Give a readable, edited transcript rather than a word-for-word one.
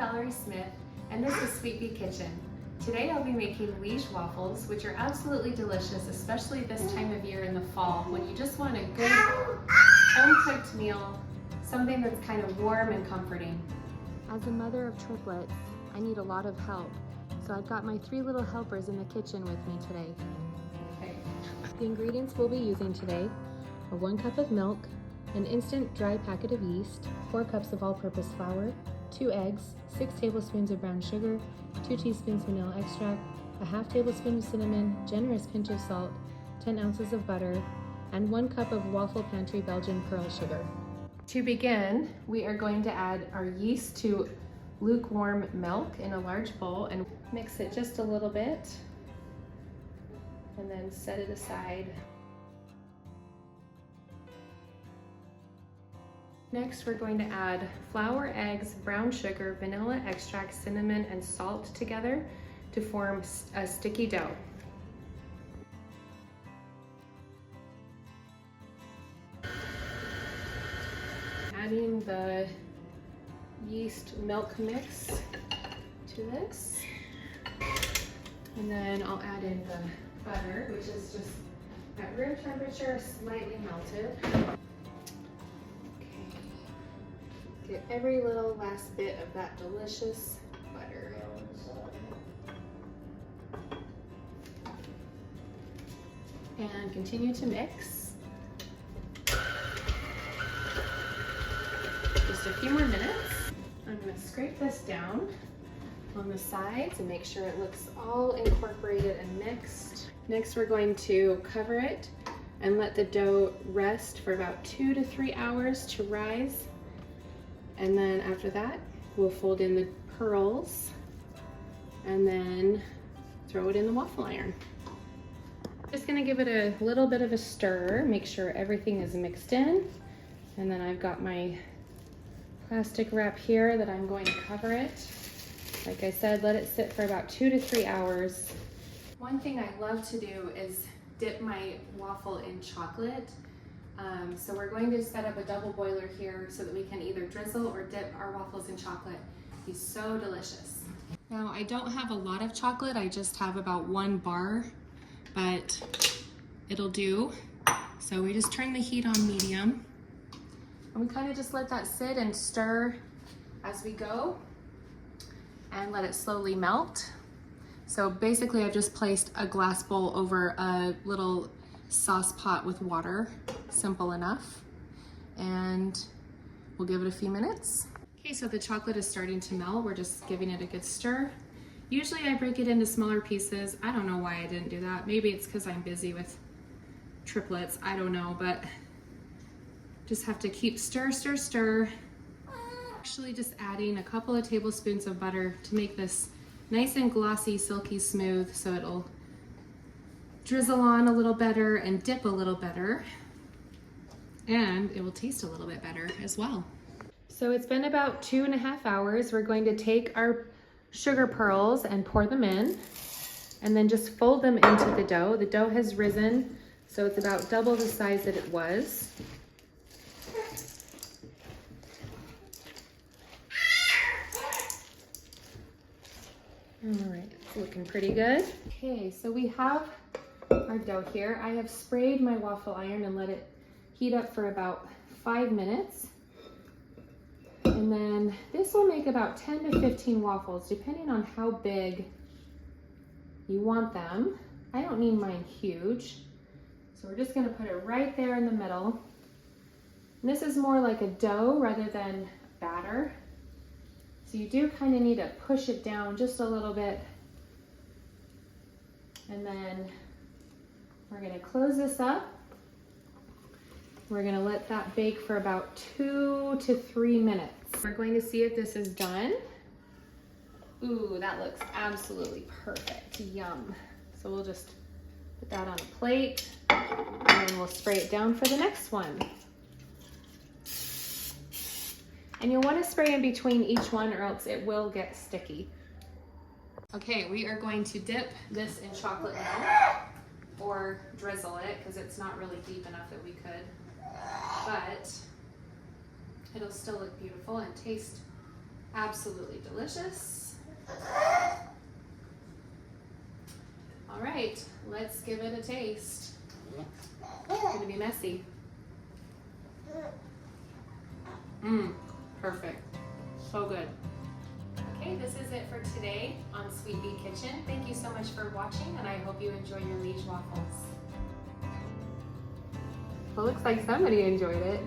Smith, and this is Sweet Pea Kitchen. Today I'll be making Liege waffles, which are absolutely delicious, especially this time of year in the fall when you just want a good home-cooked meal, something that's kind of warm and comforting. As a mother of triplets, I need a lot of help, so I've got my 3 little helpers in the kitchen with me today. Okay. The ingredients we'll be using today are 1 cup of milk, an instant dry packet of yeast, 4 cups of all-purpose flour, 2 eggs, 6 tablespoons of brown sugar, 2 teaspoons vanilla extract, a half tablespoon of cinnamon, generous pinch of salt, 10 ounces of butter, and 1 cup of Waffle Pantry Belgian pearl sugar. To begin, we are going to add our yeast to lukewarm milk in a large bowl and mix it just a little bit, and then set it aside. Next, we're going to add flour, eggs, brown sugar, vanilla extract, cinnamon, and salt together to form a sticky dough. Adding the yeast milk mix to this. And then I'll add in the butter, which is just at room temperature, slightly melted. Get every little last bit of that delicious butter. And continue to mix. Just a few more minutes. I'm going to scrape this down on the sides and make sure it looks all incorporated and mixed. Next, we're going to cover it and let the dough rest for about 2 to 3 hours to rise. And then after that, we'll fold in the pearls and then throw it in the waffle iron. Just gonna give it a little bit of a stir, make sure everything is mixed in. And then I've got my plastic wrap here that I'm going to cover it. Like I said, let it sit for about 2 to 3 hours. One thing I love to do is dip my waffle in chocolate. So we're going to set up a double boiler here so that we can either drizzle or dip our waffles in chocolate. It's so delicious. Now I don't have a lot of chocolate, I just have about 1 bar, but it'll do. So we just turn the heat on medium. And we kind of just let that sit and stir as we go and let it slowly melt. So basically I've just placed a glass bowl over a little sauce pot with water, simple enough, and we'll give it a few minutes. Okay, so the chocolate is starting to melt. We're just giving it a good stir. Usually I break it into smaller pieces. I don't know why I didn't do that. Maybe it's because I'm busy with triplets, I don't know, but just have to keep stir. Actually just adding a couple of tablespoons of butter to make this nice and glossy, silky smooth, so it'll drizzle on a little better and dip a little better, and it will taste a little bit better as well. So it's been about 2.5 hours. We're going to take our sugar pearls and pour them in, and then just fold them into the dough. The dough has risen, so it's about double the size that it was. All right, it's looking pretty good. Okay, so we have our dough here. I have sprayed my waffle iron and let it heat up for about 5 minutes. And then this will make about 10 to 15 waffles, depending on how big you want them. I don't need mine huge. So we're just gonna put it right there in the middle. And this is more like a dough rather than batter. So you do kind of need to push it down just a little bit. And then we're going to close this up. We're going to let that bake for about 2 to 3 minutes. We're going to see if this is done. Ooh, that looks absolutely perfect. Yum. So we'll just put that on a plate, and then we'll spray it down for the next one. And you'll want to spray in between each one or else it will get sticky. Okay, we are going to dip this in chocolate milk, or drizzle it because it's not really deep enough that we could, but it'll still look beautiful and taste Absolutely delicious. All right, let's give it a taste. It's gonna be messy. Perfect. So good. Okay, this is it for today on Sweet Bee Kitchen. Thank you so much for watching, and I hope you enjoy your Liege waffles. Well, looks like somebody enjoyed it.